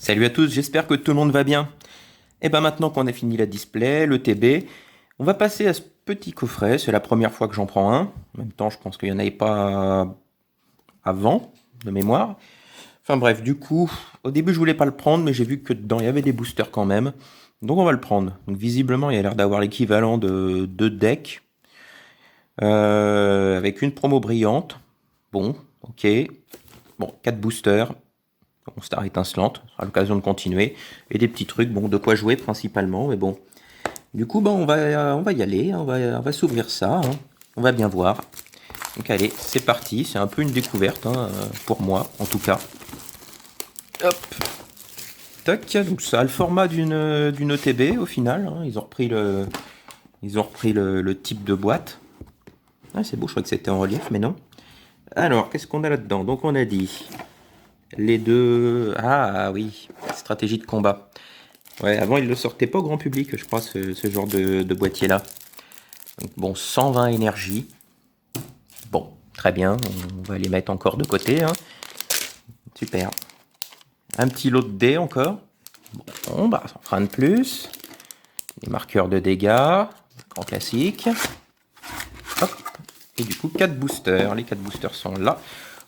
Salut à tous, j'espère que tout le monde va bien. Et ben maintenant qu'on a fini la display, le TB, on va passer à ce petit coffret. C'est la première fois que j'en prends un. En même temps, je pense qu'il n'y en avait pas avant, de mémoire. Enfin bref, du coup, au début je voulais pas le prendre, mais j'ai vu que dedans il y avait des boosters quand même. Donc on va le prendre. Donc visiblement, il a l'air d'avoir l'équivalent de deux decks. Avec une promo brillante. Bon, ok. Bon, 4 boosters. Bon, star étincelante, ce sera l'occasion de continuer. Et des petits trucs, bon, de quoi jouer principalement, mais bon. Du coup, on va y aller, hein, on va s'ouvrir ça, hein. On va bien voir. Donc allez, c'est parti, c'est un peu une découverte, hein, pour moi, en tout cas. Hop, tac, donc ça a le format d'une ETB au final, hein. Ils ont repris le type de boîte. Ah, c'est beau, je crois que c'était en relief, mais non. Alors, qu'est-ce qu'on a là-dedans? Donc on a dit les deux... Ah oui, stratégie de combat. Ouais, avant il le sortait pas au grand public, je crois, ce genre de boîtier-là. Donc, bon, 120 énergie. Bon, très bien, on va les mettre encore de côté, hein. Super. Un petit lot de dés encore. Bon, bah, ça en fera un de plus. Les marqueurs de dégâts, grand classique. Hop. Et du coup, 4 boosters. Les 4 boosters sont là.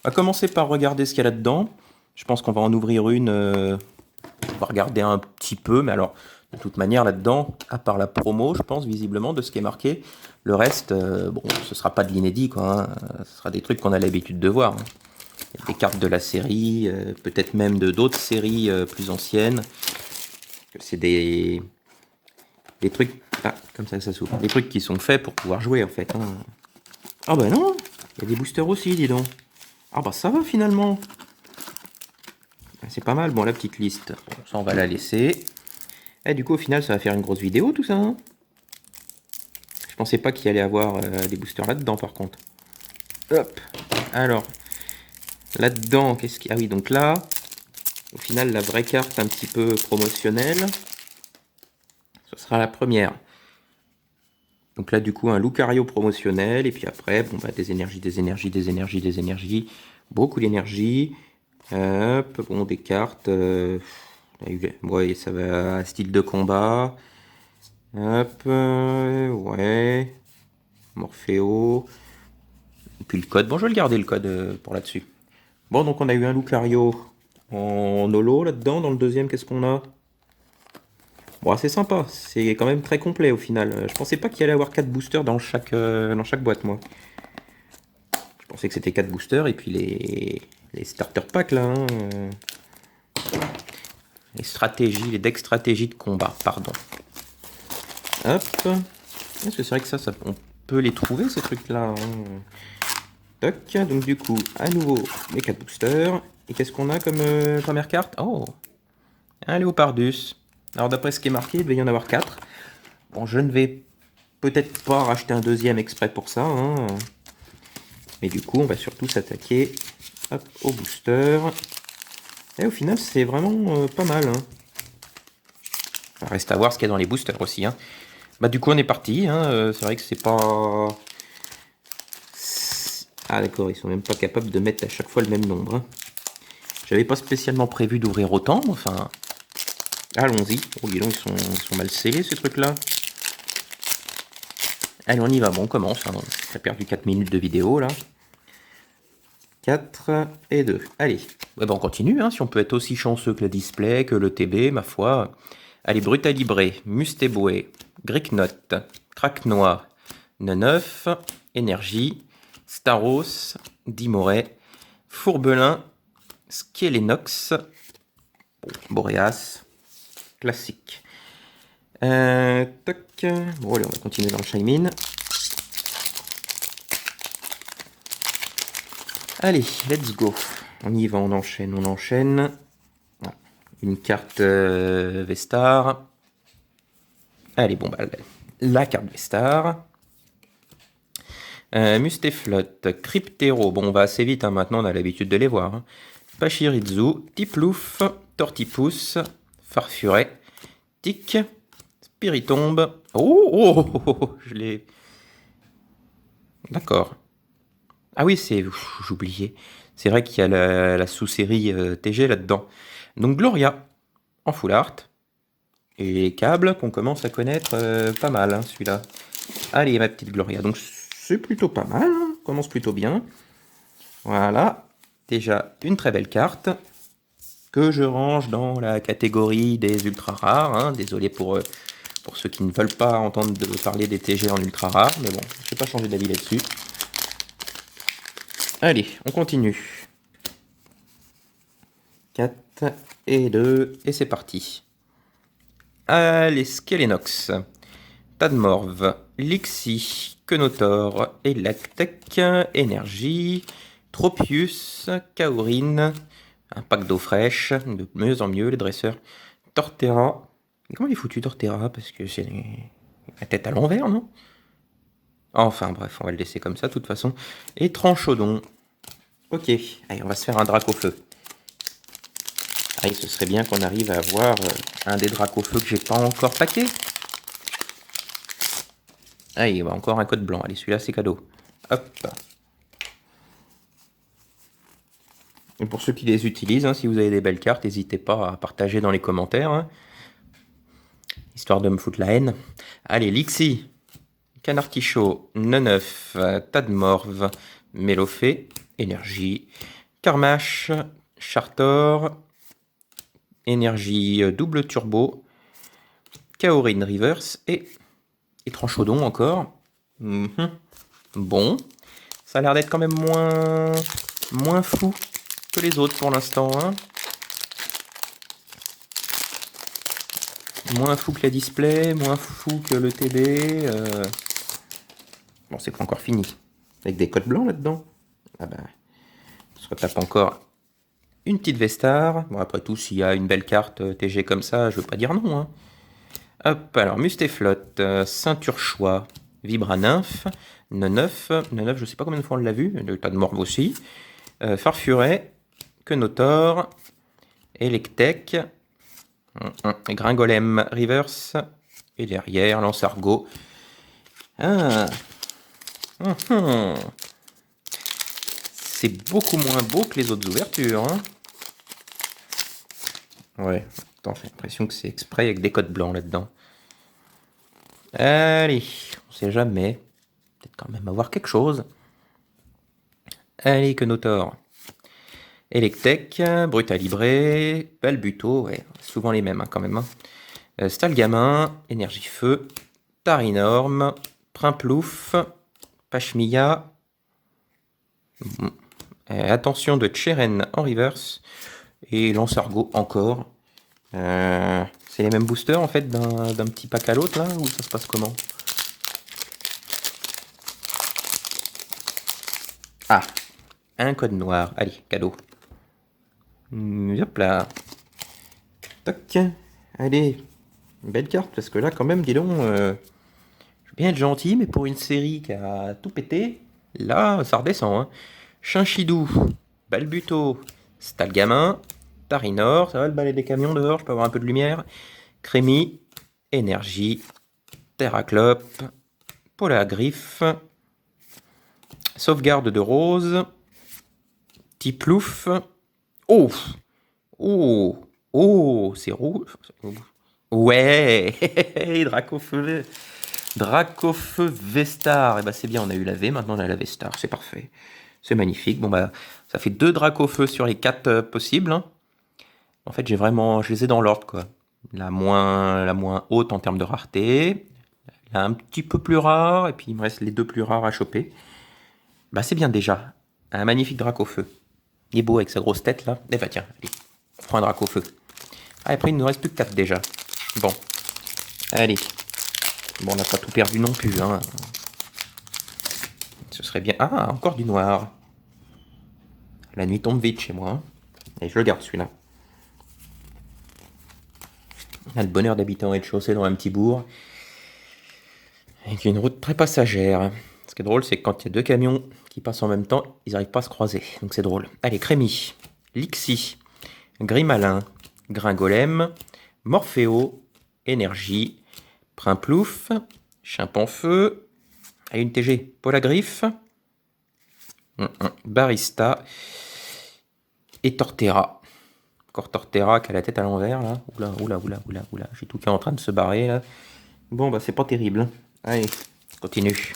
On va commencer par regarder ce qu'il y a là-dedans. Je pense qu'on va en ouvrir une. On va regarder un petit peu, mais alors, de toute manière, là-dedans, à part la promo, je pense, visiblement, de ce qui est marqué, le reste, bon, ce sera pas de l'inédit, quoi, hein. Ce sera des trucs qu'on a l'habitude de voir, hein. Il y a des cartes de la série, peut-être même de d'autres séries plus anciennes. C'est des trucs, ah, comme ça s'ouvre, des trucs qui sont faits pour pouvoir jouer, en fait, hein. Ah bah non, il y a des boosters aussi, dis donc. Ah bah ça va finalement. C'est pas mal. Bon, la petite liste, bon, ça on va la laisser. Et du coup, au final, ça va faire une grosse vidéo tout ça, hein. Je pensais pas qu'il y allait avoir des boosters là-dedans, par contre. Hop. Alors, là-dedans, qu'est-ce qu'il y a? Ah oui, donc là, au final, la vraie carte un petit peu promotionnelle, ce sera la première. Donc là, du coup, un Lucario promotionnel. Et puis après, bon, bah, des énergies, des énergies, des énergies, des énergies. Beaucoup d'énergie. Hop, bon, des cartes. Ouais, ça va, style de combat. Hop, ouais. Morpheo. Et puis le code. Bon, je vais le garder le code pour là-dessus. Bon, donc on a eu un Lucario en holo là-dedans. Dans le deuxième, qu'est-ce qu'on a? Bon, c'est sympa. C'est quand même très complet au final. Je pensais pas qu'il y allait avoir 4 boosters dans chaque boîte, moi. Je pensais que c'était 4 boosters et puis les starter packs là, hein. Les stratégies, les decks stratégies de combat, pardon. Hop. Est-ce que c'est vrai que ça, on peut les trouver ces trucs-là, hein. Toc. Donc du coup, à nouveau, les 4 boosters. Et qu'est-ce qu'on a comme première carte? Oh, un Léopardus. Alors d'après ce qui est marqué, il devait y en avoir 4. Bon, je ne vais peut-être pas racheter un deuxième exprès pour ça, hein. Mais du coup, on va surtout s'attaquer au booster. Et au final, c'est vraiment pas mal, hein. Reste à voir ce qu'il y a dans les boosters aussi, hein. Bah du coup, on est parti, hein. C'est vrai que c'est pas... Ah d'accord, ils sont même pas capables de mettre à chaque fois le même nombre, hein. J'avais pas spécialement prévu d'ouvrir autant, enfin... Allons-y. Oh, dis donc, ils sont mal scellés, ces trucs-là. Allez, on y va. Bon, on commence, hein. On a perdu 4 minutes de vidéo, là. 4 et 2. Allez. Ouais, bah, on continue, hein. Si on peut être aussi chanceux que le display, que le TB, ma foi. Allez, Brutalibré, Mustéboué, Gricknot, Cracknois, Neneuf, Énergie, Staros, Dimoret, Fourbelin, Skelenox, Boreas, classique. Toc. Bon, allez, on va continuer dans le Shaymin. Allez, let's go. On y va, on enchaîne, on enchaîne. Voilà. Une carte Vestar. Allez, bon, bah, la carte Vestar. Mustéflotte, Cryptero. Bon, on va assez vite, hein, maintenant, on a l'habitude de les voir, hein. Pachirizu, Tiplouf, Tortipousse, Farfuret, Tic, Spiritombe. Oh, oh, oh, oh, oh, je l'ai... D'accord. Ah oui, c'est... J'oubliais. C'est vrai qu'il y a la sous-série TG là-dedans. Donc Gloria. en full art. Et les câbles qu'on commence à connaître pas mal, hein, celui-là. Allez, ma petite Gloria. Donc, c'est plutôt pas mal. Hein, on commence plutôt bien. Voilà. Déjà, une très belle carte que je range dans la catégorie des ultra rares. Hein. Désolé pour ceux qui ne veulent pas entendre parler des TG en ultra rares. Mais bon, je vais pas changer d'avis là-dessus. Allez, on continue. 4 et 2, et c'est parti. Allez, Skelenox, Tadmorv, Lixi, Kenotor, Electek, Énergie, Tropius, Kaorin, un pack d'eau fraîche, de mieux en mieux, les dresseurs, Torterra. Et comment il est foutu Torterra? Parce que c'est la tête à l'envers, non? Enfin bref, on va le laisser comme ça de toute façon. Et Tranchodon. Ok, allez, on va se faire un drac au feu. Allez, ce serait bien qu'on arrive à avoir un des dracs au feu que j'ai pas encore paqué. Allez, bah encore un code blanc. Allez, celui-là, c'est cadeau. Hop. Et pour ceux qui les utilisent, hein, si vous avez des belles cartes, n'hésitez pas à partager dans les commentaires. Hein, histoire de me foutre la haine. Allez, Lixi, Canartichaud, Neneuf, Tadmorv, Mélofée, Énergie, Karmash, Chartor, Énergie double turbo, Kaorin Reverse et Tranchodon encore. Bon, ça a l'air d'être quand même moins fou que les autres pour l'instant. Hein. Moins fou que la display, moins fou que le TB. Bon, c'est pas encore fini. Avec des codes blancs là-dedans. Ah ben, on se retape encore une petite Vestar. Bon, après tout, s'il y a une belle carte TG comme ça, je veux pas dire non. Hein. Hop, alors Mustéflotte, Ceinture Choix, Vibra Nymph, Neneuf, je sais pas combien de fois on l'a vu, le tas de morve aussi. Farfuret, Kenotor, Electek, Gringolem Reverse, et derrière Lancergot. Ah. C'est beaucoup moins beau que les autres ouvertures. Hein. Ouais, attends, j'ai l'impression que c'est exprès avec des codes blancs là-dedans. Allez, on sait jamais. Peut-être quand même avoir quelque chose. Allez, Kenotor. Electek, Brutalibré, Balbuto, ouais, souvent les mêmes hein, quand même. Hein. Stalgamin, Énergie Feu, Tarinorm, Primplouf, Pachmilla. Attention de Cheren en reverse. Et Lancergot encore. C'est les mêmes boosters en fait d'un petit pack à l'autre là, ou ça se passe comment? Ah, un code noir. Allez, cadeau. Hop là. Toc. Allez, une belle carte, parce que là, quand même, dis donc, je veux bien être gentil, mais pour une série qui a tout pété, là, ça redescend. Hein. Chinchidou, Balbuto, Stalgamin, Tarinor, ça va le balai des camions dehors, je peux avoir un peu de lumière. Crémy, Énergie, Terraclope, Polargriffe, Sauvegarde de Rose, Tiplouf. Oh! Oh! Oh! C'est rouge. Ouais! Dracofeu. Dracofeu Vestar. Et bah c'est bien, on a eu la V, maintenant on a la Vestar. C'est parfait. C'est magnifique. Bon bah ça fait 2 Dracofeu sur les 4 possibles. Hein. En fait je les ai dans l'ordre quoi. La moins haute en termes de rareté. La un petit peu plus rare. Et puis il me reste les 2 plus rares à choper. Bah c'est bien déjà. Un magnifique Dracofeu. Il est beau avec sa grosse tête là. Eh bah tiens, allez, on prend un Dracofeu. Ah, après il nous reste plus que 4 déjà. Bon. Allez. Bon, on n'a pas tout perdu non plus. Hein. Ce serait bien. Ah, encore du noir. La nuit tombe vite chez moi. Hein. Et je le garde celui-là. On a le bonheur d'habiter en rez-de-chaussée dans un petit bourg. Avec une route très passagère. Ce qui est drôle, c'est que quand il y a 2 camions qui passent en même temps, ils n'arrivent pas à se croiser. Donc c'est drôle. Allez, Crémy, Lixi, Grimalin, Gringolem, Morphéo, Énergie, Primplouf, Chimpanfeu, à une TG, Polagriffe, Barista et Torterra. Encore Torterra qui a la tête à l'envers, là. Oula, oula, oula, oula, oula. J'ai tout qui est en train de se barrer, là. Bon, bah, c'est pas terrible. Hein. Allez, continue.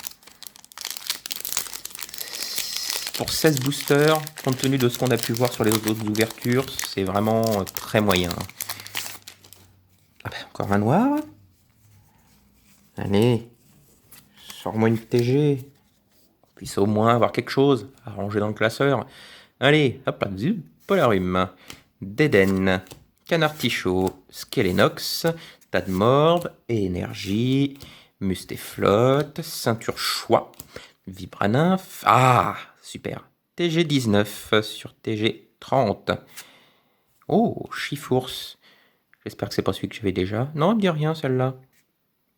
Pour 16 boosters, compte tenu de ce qu'on a pu voir sur les autres ouvertures, c'est vraiment très moyen. Ah bah, encore un noir. Allez, sors-moi une TG. On puisse au moins avoir quelque chose à ranger dans le classeur. Allez, hop là, Polarium, Déden, Canartichaud, Skelenox, Tadmorb, Énergie, Mustéflotte, Ceinture Choix, Vibranymph. Ah, super. TG19 sur TG30. Oh, Chifours. J'espère que c'est pas celui que j'avais déjà. Non, elle me dit rien celle-là.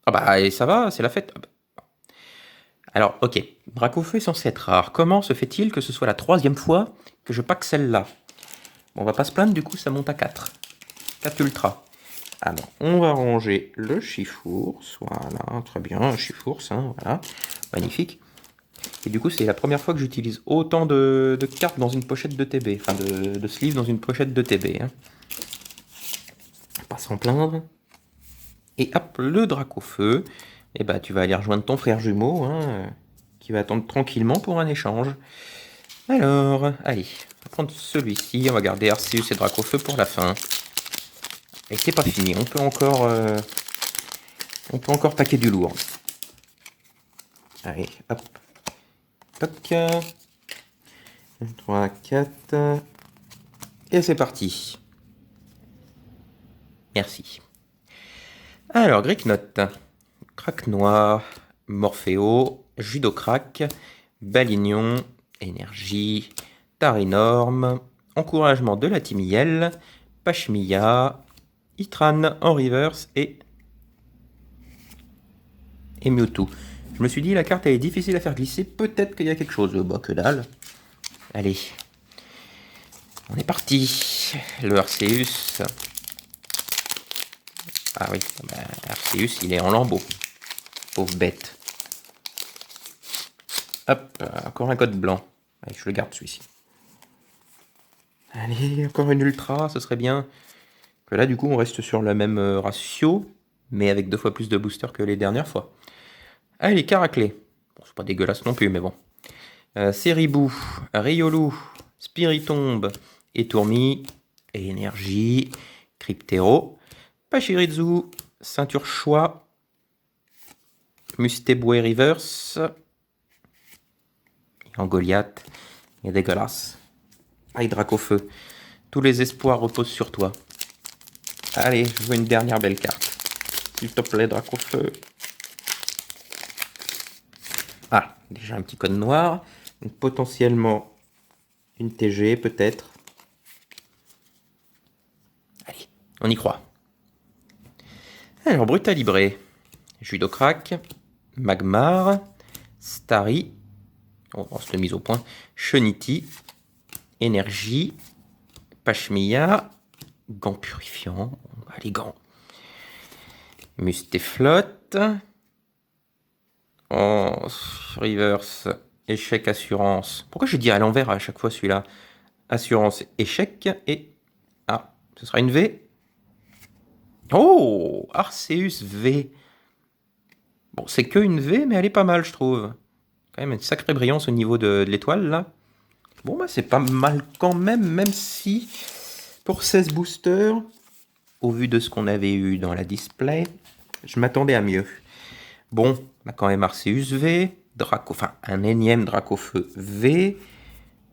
Ah bah, et ça va, c'est la fête. Ah bah. Alors, ok, Dracofeu est censé être rare. Comment se fait-il que ce soit la 3e fois que je pack celle-là? Bon, on va pas se plaindre, du coup, ça monte à 4. 4 ultra. Alors, on va ranger le Chifours. Voilà, très bien, un Chifours, hein, voilà. Magnifique. Et du coup, c'est la première fois que j'utilise autant de cartes dans une pochette de TB. Enfin, de sleeves dans une pochette de TB. Hein. Pas s'en plaindre. Et hop, le Dracofeu. Et bah, tu vas aller rejoindre ton frère jumeau, hein, qui va attendre tranquillement pour un échange. Alors, allez, on va prendre celui-ci. On va garder Arceus et Dracofeu pour la fin. Et c'est pas fini. On peut encore paquer du lourd. Allez, hop. Toc. 3, 4. Et c'est parti. Merci. Alors, Gricknote, Crack Noir, Morphéo, Judocrack, Balignon, Énergie, Tarinorm, Encouragement de la Timiel, Pachmilla, Itran en reverse et Mewtwo. Je me suis dit, la carte elle est difficile à faire glisser, peut-être qu'il y a quelque chose. Bah, que dalle. Allez, on est parti. Le Arceus. Ah oui, bah, Arceus, il est en lambeaux. Pauvre bête. Hop, encore un code blanc. Allez, je le garde celui-ci. Allez, encore une ultra, ce serait bien. Que là, du coup, on reste sur le même ratio, mais avec 2 fois plus de boosters que les dernières fois. Allez, Caraclé. Bon, c'est pas dégueulasse non plus, mais bon. Ceribou, Riolu, Spiritomb, Étourmi, Énergie, Cryptero, Pachirizu, Ceinture Choix, Mustéboué Reverse, en Goliath, il est dégueulasse. Aïe, Dracofeu, tous les espoirs reposent sur toi. Allez, je veux une dernière belle carte. S'il te plaît, Dracofeu. Ah, déjà un petit code noir. Donc, potentiellement une TG, peut-être. Allez, on y croit. Alors, Brutalibré, Judocrack, Magmar, Starry, on se mise au point, Chenity, Énergie, Pachmilla, Gants purifiants, les gants, Mustéflotte, oh, reverse, échec, assurance. Pourquoi je dis à l'envers à chaque fois celui-là? Assurance, échec, et... Ah, ce sera une V. Oh, Arceus V. Bon, c'est que une V, mais elle est pas mal, je trouve. Quand même une sacrée brillance au niveau de l'étoile, là. Bon, bah, c'est pas mal quand même, même si, pour 16 boosters, au vu de ce qu'on avait eu dans la display, je m'attendais à mieux. Bon, on a quand même Arceus V, enfin, un énième Dracofeu V,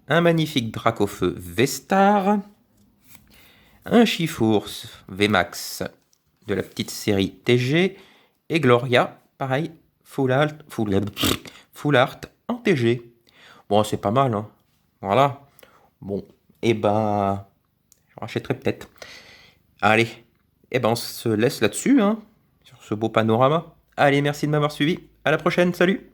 un magnifique Dracofeu V-Star, un Chifours V-Max de la petite série TG, et Gloria, pareil, full art en TG. Bon, c'est pas mal, hein. Voilà. Bon, et ben, je rachèterai peut-être. Allez, et ben on se laisse là-dessus, hein, sur ce beau panorama. Allez, merci de m'avoir suivi. À la prochaine, salut!